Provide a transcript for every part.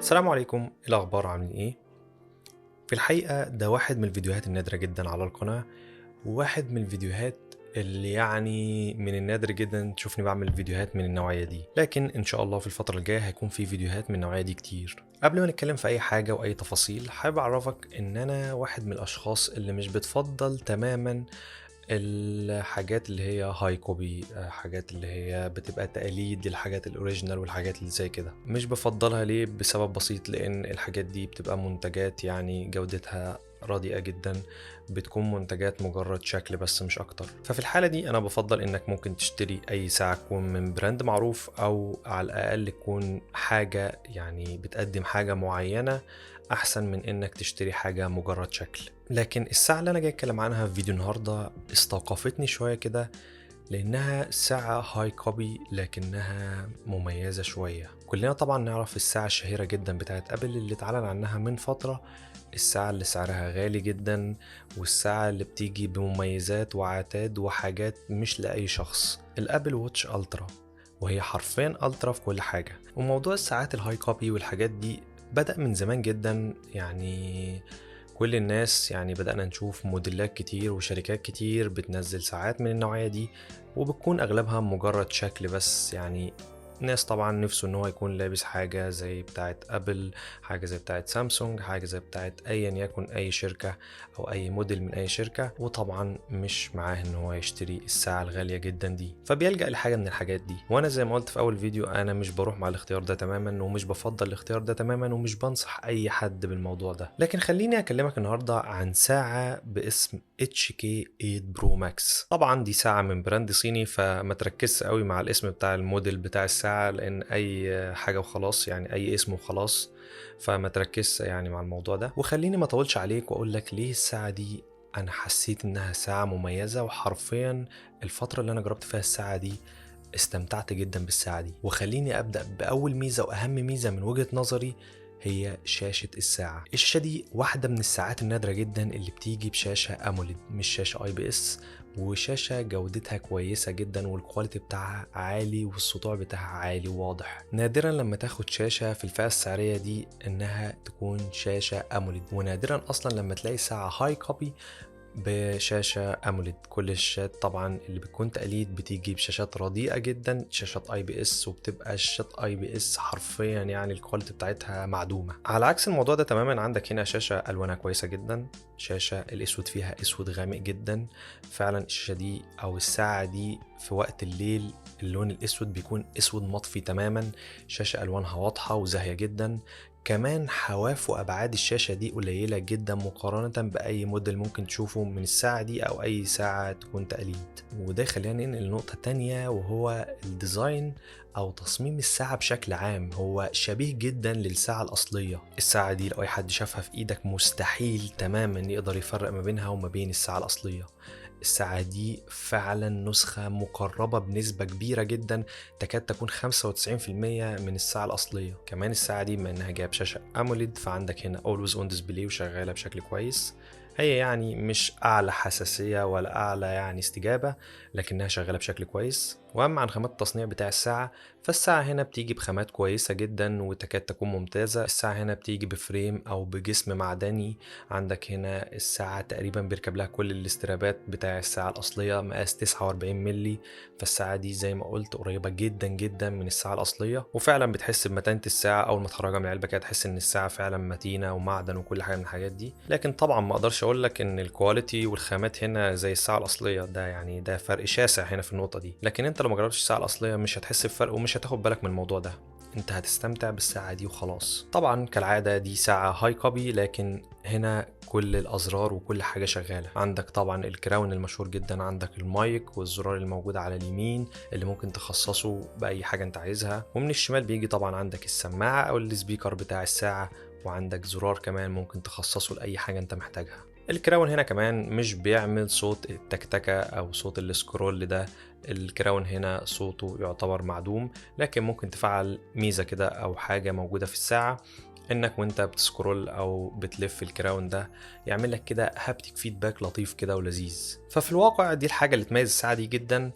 السلام عليكم، ايه الاخبار؟ عاملين ايه؟ في الحقيقه ده واحد من الفيديوهات النادره جدا على القناه، وواحد من الفيديوهات اللي يعني من النادر جدا تشوفني بعمل فيديوهات من النوعيه دي، لكن ان شاء الله في الفتره الجايه هيكون في فيديوهات من النوعيه دي كتير. قبل ما نتكلم في اي حاجه واي تفاصيل، حابب اعرفك ان انا واحد من الاشخاص اللي مش بتفضل تماما الحاجات اللي هي هاي كوبي، حاجات اللي هي بتبقى تقليد للحاجات الاوريجينال والحاجات اللي زي كده. مش بفضلها ليه؟ بسبب بسيط، لان الحاجات دي بتبقى منتجات يعني جودتها رديئة جدا، بتكون منتجات مجرد شكل بس مش اكتر. ففي الحالة دي انا بفضل انك ممكن تشتري اي ساعة تكون من براند معروف، او على الاقل تكون حاجة يعني بتقدم حاجة معينة، احسن من انك تشتري حاجة مجرد شكل. لكن الساعة اللي انا جاي اتكلم عنها في فيديو النهاردة استوقفتني شوية كده، لانها ساعة هاي كوبي لكنها مميزة شوية. كلنا طبعا نعرف الساعة الشهيرة جدا بتاعت ابل اللي اتعلن عنها من فترة، الساعة اللي سعرها غالي جدا، والساعة اللي بتيجي بمميزات وعتاد وحاجات مش لأي شخص، الابل ووتش الترا. وهي حرفيا الترا في كل حاجة. وموضوع الساعات الهاي كوبي والحاجات دي بدأ من زمان جدا، يعني كل الناس يعني بدأنا نشوف موديلات كتير وشركات كتير بتنزل ساعات من النوعية دي، وبتكون أغلبها مجرد شكل بس. يعني ناس طبعا نفسه ان هو يكون لابس حاجة زي بتاعت ابل، حاجة زي بتاعت سامسونج، حاجة زي بتاعت ايا يكن اي شركة او اي موديل من اي شركة، وطبعا مش معاه ان هو يشتري الساعة الغالية جدا دي، فبيلجأ لحاجة من الحاجات دي. وانا زي ما قلت في اول فيديو، انا مش بروح مع الاختيار ده تماما، ومش بفضل الاختيار ده تماما، ومش بنصح اي حد بالموضوع ده. لكن خليني اكلمك النهاردة عن ساعة باسم HK8 برو ماكس. طبعا دي ساعة من براند صيني، فما تركزش قوي مع الاسم بتاع الموديل بتاع الساعة، لان اي حاجة وخلاص، يعني اي اسم وخلاص، فما تركزش يعني مع الموضوع ده. وخليني ما اطولش عليك واقول لك ليه الساعة دي انا حسيت انها ساعة مميزة. وحرفيا الفترة اللي انا جربت فيها الساعة دي استمتعت جدا بالساعة دي. وخليني ابدأ باول ميزة واهم ميزة من وجهة نظري، هي شاشة الساعة. الشاشة دي واحدة من الساعات النادرة جدا اللي بتيجي بشاشة أموليد، مش شاشة IPS، وشاشة جودتها كويسة جدا، والكواليتي بتاعها عالي، والسطوع بتاعها عالي وواضح. نادرا لما تاخد شاشة في الفئة السعرية دي انها تكون شاشة أموليد، ونادرا اصلا لما تلاقي ساعة هاي كوبي بشاشة أموليد. كل الشاشات طبعا اللي بتكون تقليد بتيجي بشاشات رديئة جدا، شاشات IPS، وبتبقى شاشات IPS حرفيا يعني الكواليتي بتاعتها معدومة. على عكس الموضوع ده تماما، عندك هنا شاشة ألوانها كويسة جدا، شاشة الأسود فيها أسود غامق جدا. فعلا الشاشة دي أو الساعة دي في وقت الليل اللون الأسود بيكون أسود مطفي تماما. شاشة ألوانها واضحة وزاهية جدا. كمان حواف وأبعاد الشاشة دي قليلة جدا مقارنة بأي موديل ممكن تشوفه من الساعة دي أو أي ساعة تكون تقليد. وده خلينا ننقل لنقطة تانية، وهو الديزاين أو تصميم الساعة بشكل عام. هو شبيه جدا للساعة الأصلية. الساعة دي لو أي حد شافها في إيدك مستحيل تماما يقدر يفرق ما بينها وما بين الساعة الأصلية. الساعة دي فعلا نسخة مقربة بنسبة كبيرة جدا، تكاد تكون 95% من الساعة الأصلية. كمان الساعة دي بما إنها جاية بشاشة أموليد، فعندك هنا Always On Display وشغالة بشكل كويس. هي يعني مش أعلى حساسية ولا أعلى يعني استجابة، لكنها شغالة بشكل كويس. وأما عن خامات التصنيع بتاع الساعة، فالساعة هنا بتيجي بخامات كويسة جدا وتكاد تكون ممتازة. الساعة هنا بتيجي بفريم أو بجسم معدني. عندك هنا الساعة تقريبا بيركب لها كل الاسترابات بتاع الساعة الأصلية، مقاس 49 ملي. فالساعة دي زي ما قلت قريبة جدا جدا من الساعة الأصلية، وفعلا بتحس بمتانة الساعة أول ما تخرجها من العلبة كده، تحس إن الساعة فعلا متينة ومعدن وكل حاجة من الحاجات دي. لكن طبعا ما أقدرش أقول لك إن الكواليتي والخامات هنا زي الساعة الأصلية، ده يعني ده فرق شاسع هنا في النقطة دي. لكن أنت لو ما جربتش الساعة الأصلية مش هتحس بفرق ومش هتاخد بالك من الموضوع ده، انت هتستمتع بالساعة دي وخلاص. طبعا كالعادة دي ساعة هاي كوبي، لكن هنا كل الأزرار وكل حاجة شغالة. عندك طبعا الكراون المشهور جدا، عندك المايك والزرار الموجود على اليمين اللي ممكن تخصصه بأي حاجة انت عايزها. ومن الشمال بيجي طبعا عندك السماعة أو السبيكر بتاع الساعة، وعندك زرار كمان ممكن تخصصه لأي حاجة انت محتاجها. الكراون هنا كمان مش بيعمل صوت التكتكة أو صوت السكرول ده، الكراون هنا صوته يعتبر معدوم. لكن ممكن تفعل ميزة كده أو حاجة موجودة في الساعة، انك وانت بتسكرول او بتلف الكراون ده يعمل لك كده هابتيك فيدباك لطيف كده ولذيذ. ففي الواقع دي الحاجة اللي تميز الساعة دي جدا.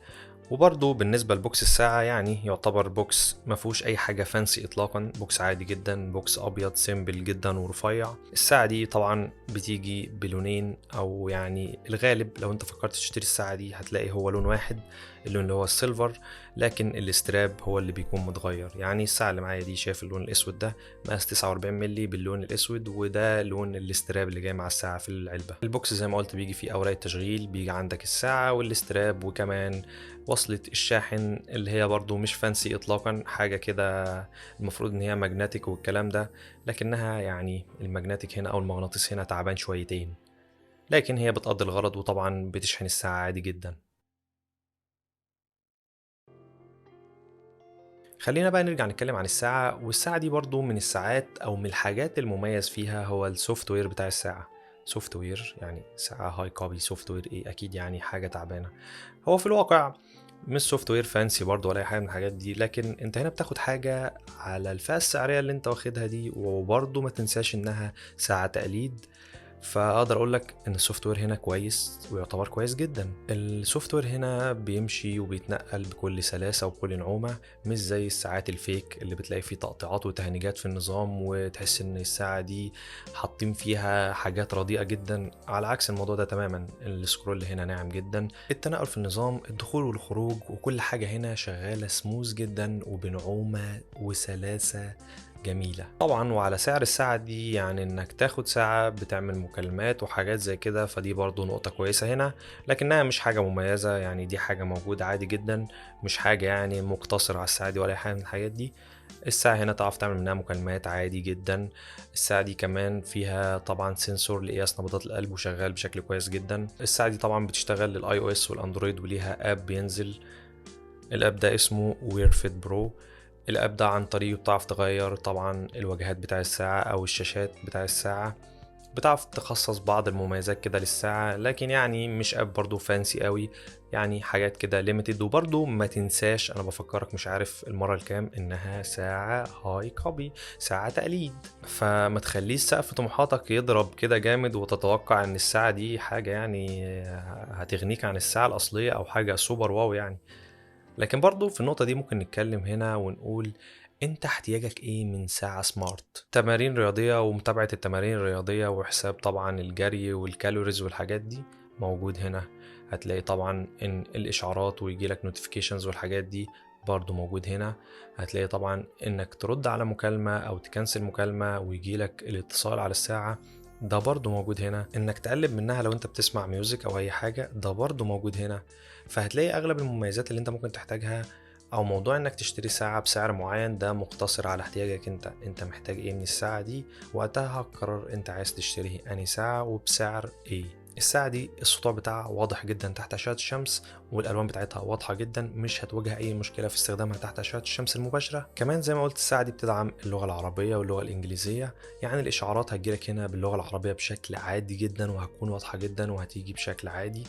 وبرضو بالنسبة لبوكس الساعة يعني يعتبر بوكس ما فيهوش اي حاجة فانسي اطلاقا، بوكس عادي جدا، بوكس ابيض سيمبل جدا ورفيع. الساعة دي طبعا بتيجي بلونين، او يعني الغالب لو انت فكرت تشتري الساعة دي هتلاقي هو لون واحد، اللون اللي هو السيلفر، لكن الاستراب هو اللي بيكون متغير. يعني الساعة اللي معايا دي شايف اللون الاسود ده، مقاس 49 مللي باللون الاسود، وده لون الاستراب اللي جاي مع الساعة في العلبة. البوكس زي ما قلت بيجي فيه اوراق التشغيل، بيجي عندك الساعة والاستراب، وكمان وصلة الشاحن اللي هي برضو مش فانسي اطلاقا، حاجة كده المفروض ان هي ماجنتيك والكلام ده، لكنها يعني الماجنتيك هنا او المغناطيس هنا تعبان شويتين، لكن هي بتقضي الغرض، وطبعا بتشحن الساعة عادي جدا. خلينا بقى نرجع نتكلم عن الساعة. والساعة دي برضو من الساعات او من الحاجات المميز فيها هو السوفت وير بتاع الساعة. سوفت وير يعني ساعة هاي كوبي، سوفت وير ايه؟ اكيد يعني حاجة تعبانة. هو في الواقع مش سوفت وير فانسي برضه ولا اي حاجه من الحاجات دي، لكن انت هنا بتاخد حاجه على الفئه السعريه اللي انت واخدها دي، وبرضه ما تنساش انها ساعه تقليد. فاقدر اقول لك ان السوفت وير هنا كويس ويعتبر كويس جدا. السوفت وير هنا بيمشي وبيتنقل بكل سلاسه وبكل نعومه، مش زي الساعات الفيك اللي بتلاقي فيه تقطيعات وتهنيجات في النظام، وتحس ان الساعه دي حاطين فيها حاجات رديئه جدا. على عكس الموضوع ده تماما، السكرول هنا ناعم جدا، التنقل في النظام، الدخول والخروج وكل حاجه هنا شغاله سموز جدا وبنعومه وسلاسه جميلة طبعا. وعلى سعر الساعة دي يعني انك تاخد ساعة بتعمل مكالمات وحاجات زي كده، فدي برضو نقطة كويسة هنا، لكنها مش حاجة مميزة. يعني دي حاجة موجودة عادي جدا، مش حاجة يعني مقتصرة على الساعة دي ولا أي حاجة من الحاجات دي. الساعة هنا تعرف تعمل منها مكالمات عادي جدا. الساعة دي كمان فيها طبعا سنسور لقياس نبضات القلب وشغال بشكل كويس جدا. الساعة دي طبعا بتشتغل للاي او اس والاندرويد، وليها اب بينزل، الاب ده اسمه وير فيت برو. الاب ده عن طريقه بتعرف تغير طبعا الواجهات بتاع الساعة او الشاشات بتاع الساعة، بتعرف تخصص بعض المميزات كده للساعة، لكن يعني مش اب برضو فانسي قوي، يعني حاجات كده ليميتد. وبرضو ما تنساش، انا بفكرك مش عارف المرة الكام، انها ساعة هاي كوبي، ساعة تقليد، فما تخليش سقف طموحاتك يضرب كده جامد وتتوقع ان الساعة دي حاجة يعني هتغنيك عن الساعة الاصلية او حاجة سوبر واو يعني. لكن برضو في النقطة دي ممكن نتكلم هنا ونقول انت احتياجك ايه من ساعة سمارت؟ تمارين رياضية ومتابعة التمارين الرياضية وحساب طبعا الجري والكالوريز والحاجات دي موجود هنا. هتلاقي طبعا ان الاشعارات ويجيلك نوتيفيكيشنز والحاجات دي برضو موجود هنا. هتلاقي طبعا انك ترد على مكالمة او تكنسل مكالمة ويجيلك الاتصال على الساعة، ده برضو موجود هنا. انك تقلب منها لو انت بتسمع ميوزك او اي حاجة، ده برضو موجود هنا. فهتلاقي اغلب المميزات اللي انت ممكن تحتاجها، او موضوع انك تشتري ساعة بسعر معين ده مقتصر على احتياجك انت محتاج ايه من الساعة دي، وقتها هتقرر انت عايز تشتري انهي ساعة وبسعر ايه. الساعة دي السطوع بتاعها واضح جدا تحت أشعة الشمس، والألوان بتاعتها واضحة جدا، مش هتواجه أي مشكلة في استخدامها تحت أشعة الشمس المباشرة. كمان زي ما قلت الساعة دي بتدعم اللغة العربية واللغة الإنجليزية، يعني الإشعارات هتجيلك هنا باللغة العربية بشكل عادي جدا، وهتكون واضحة جدا وهتيجي بشكل عادي.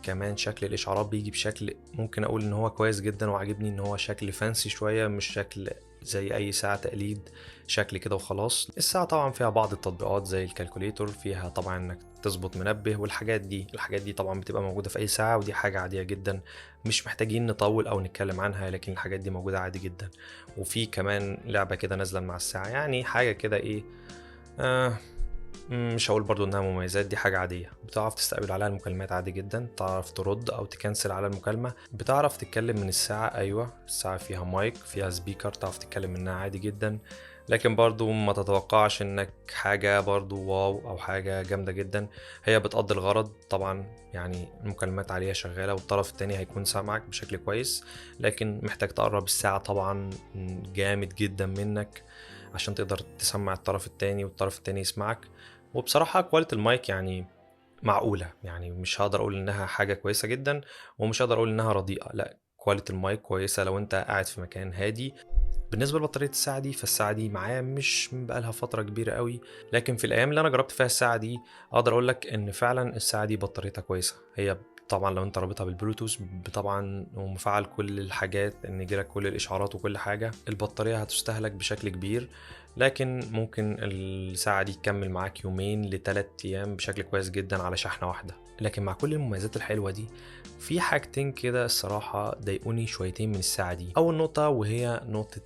كمان شكل الإشعارات بيجي بشكل ممكن أقول إن هو كويس جدا، وعجبني إن هو شكل فانسي شوية، مش شكل زي أي ساعة تقليد شكل كده وخلاص. الساعة طبعا فيها بعض التطبيقات زي الكالكوليتور، فيها طبعا إنك تظبط منبه والحاجات دي. الحاجات دي طبعا بتبقى موجودة في أي ساعة، ودي حاجة عادية جدا مش محتاجين نطول أو نتكلم عنها، لكن الحاجات دي موجودة عادي جدا. وفي كمان لعبة كده نازلة مع الساعة، يعني حاجة كده إيه، آه مش هقول برضو انها مميزات، دي حاجة عادية. بتعرف تستقبل عليها المكالمات عادي جدا، تعرف ترد او تكنسل على المكالمة، بتعرف تتكلم من الساعة. ايوه الساعة فيها مايك، فيها سبيكر، تعرف تتكلم منها عادي جدا، لكن برضو ما تتوقعش انك حاجة برضو واو او حاجة جامدة جدا. هي بتقضي الغرض طبعا، يعني المكالمات عليها شغالة والطرف التاني هيكون سامعك بشكل كويس، لكن محتاج تقرب الساعة طبعا جامد جدا منك عشان تقدر تسمع الطرف التاني والطرف التاني يسمعك. وبصراحة كواليتي المايك يعني معقولة، يعني مش هقدر اقول انها حاجة كويسة جدا، ومش هقدر اقول انها رديئة، لا كواليتي المايك كويسة لو انت قاعد في مكان هادي. بالنسبة لبطارية الساعة دي، فالساعة دي معايا مش بقالها فترة كبيرة قوي، لكن في الايام اللي انا جربت فيها الساعة دي اقدر اقول لك ان فعلا الساعة دي بطاريتها كويسة. هي طبعا لو انت رابطها بالبلوتوث طبعا ومفعل كل الحاجات ان يجيلك كل الاشعارات وكل حاجة، البطارية هتستهلك بشكل كبير، لكن ممكن الساعة دي تكمل معاك يومين ل3 ايام بشكل كويس جدا على شحنة واحدة. لكن مع كل المميزات الحلوة دي في حاجتين كده الصراحة ضايقوني شويتين من الساعة دي. أول نقطة وهي نقطة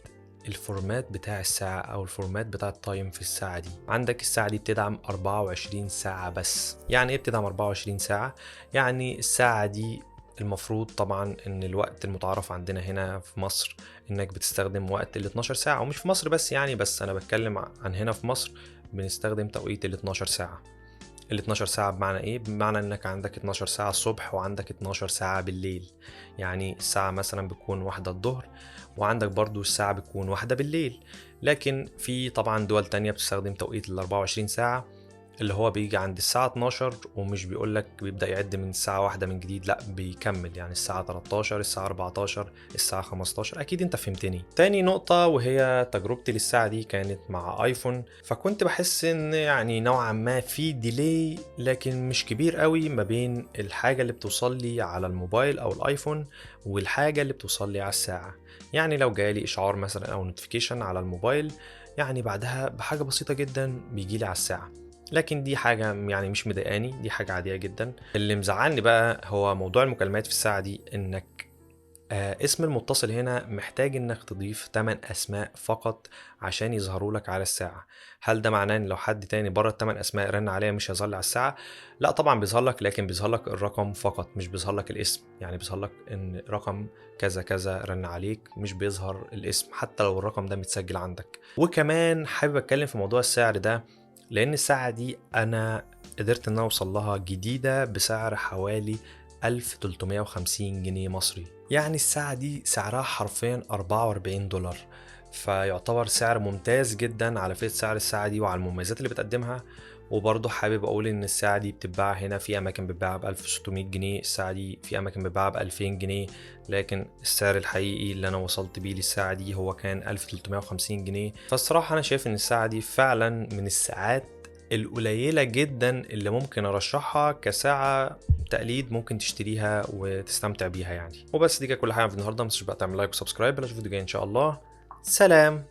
الفورمات بتاع الساعة أو الفورمات بتاع التايم في الساعة دي. عندك الساعة دي بتدعم 24 ساعة بس. يعني إيه بتدعم 24 ساعة؟ يعني الساعة دي المفروض طبعا ان الوقت المتعارف عندنا هنا في مصر انك بتستخدم وقت ال 12 ساعة، ومش في مصر بس يعني، بس انا بتكلم عن هنا في مصر بنستخدم توقيت ال 12 ساعة. ال 12 ساعة بمعنى ايه؟ بمعنى انك عندك 12 ساعة الصبح وعندك 12 ساعة بالليل. يعني الساعة مثلا بتكون 1 الظهر وعندك برضو الساعة بتكون 1 بالليل. لكن في طبعا دول تانية بتستخدم توقيت ال 24 ساعة اللي هو بيجي عند الساعة 12 ومش بيقولك بيبدأ يعد من الساعة 1 من جديد، لا بيكمل، يعني الساعة 13 الساعة 14 الساعة 15. أكيد أنت فهمتني. تاني نقطة وهي تجربتي للساعة دي كانت مع آيفون، فكنت بحس إن يعني نوعا ما في ديلي لكن مش كبير قوي ما بين الحاجة اللي بتوصل لي على الموبايل أو الآيفون والحاجة اللي بتوصل لي على الساعة. يعني لو جالي إشعار مثلا أو نوتيفيكيشن على الموبايل، يعني بعدها بحاجة بسيطة جدا بيجيلي على الساعة. لكن دي حاجة يعني مش مضايقاني، دي حاجة عادية جدا. اللي مزعلني بقى هو موضوع المكالمات في الساعة دي، انك اسم المتصل هنا محتاج انك تضيف 8 اسماء فقط عشان يظهروا لك على الساعة. هل ده معناه ان لو حد تاني بره ال8 اسماء رن عليا مش هيظهر لي على الساعة؟ لا طبعا بيظهر لك، لكن بيظهر لك الرقم فقط مش بيظهر لك الاسم. يعني بيظهر لك ان رقم كذا كذا رن عليك، مش بيظهر الاسم حتى لو الرقم ده متسجل عندك. وكمان حابب اتكلم في موضوع السعر ده، لان الساعة دي انا قدرت ان انا اوصل لها جديدة بسعر حوالي 1350 جنيه مصري. يعني الساعة دي سعرها حرفيا 44 دولار، فيعتبر سعر ممتاز جدا على فئة سعر الساعة دي وعلى المميزات اللي بتقدمها. وبرضه حابب اقول ان الساعة دي بتتباع هنا في اماكن بتباع ب 1600 جنيه، الساعة دي في اماكن بتباع ب 2000 جنيه، لكن السعر الحقيقي اللي انا وصلت بيه للساعة دي هو كان 1350 جنيه. فالصراحة انا شايف ان الساعة دي فعلا من الساعات القليلة جدا اللي ممكن ارشحها كساعة تقليد ممكن تشتريها وتستمتع بيها يعني. وبس دي كانت كل حاجة في النهاردة. متنسوش بقى تعمل لايك وسبسكرايب. بلاش فيديو جاي ان شاء الله. سلام.